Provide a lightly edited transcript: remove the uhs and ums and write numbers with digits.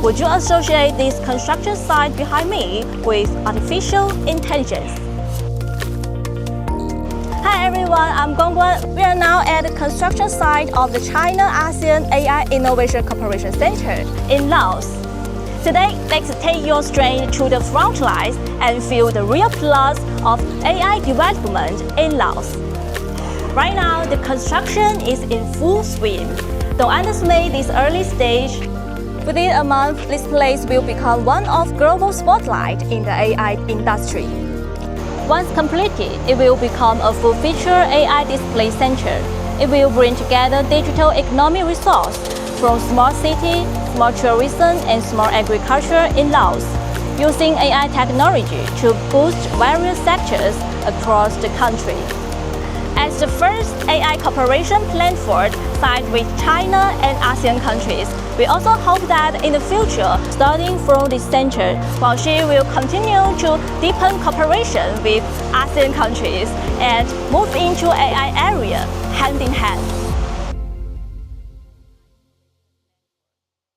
Would you associate this construction site behind me with artificial intelligence? Hi everyone, I'm Guangguan. We are now at the construction site of the China-ASEAN AI Innovation Cooperation Center in Laos. Today, let's take you straight to the front lines and feel the real plus of AI development in Laos. Right now, the construction is in full swing. Don't underestimate this early stage. Within a month, this place will become one of global spotlight in the AI industry. Once completed, it will become a full-feature AI display center. It will bring together digital economic resources from smart city, smart tourism, and smart agriculture in Laos, using AI technology to boost various sectors across the country. As the first AI cooperation platform signed with China and ASEAN countries, we also hope that in the future, starting from this center, Guangxi will continue to deepen cooperation with ASEAN countries and move into AI area hand in hand.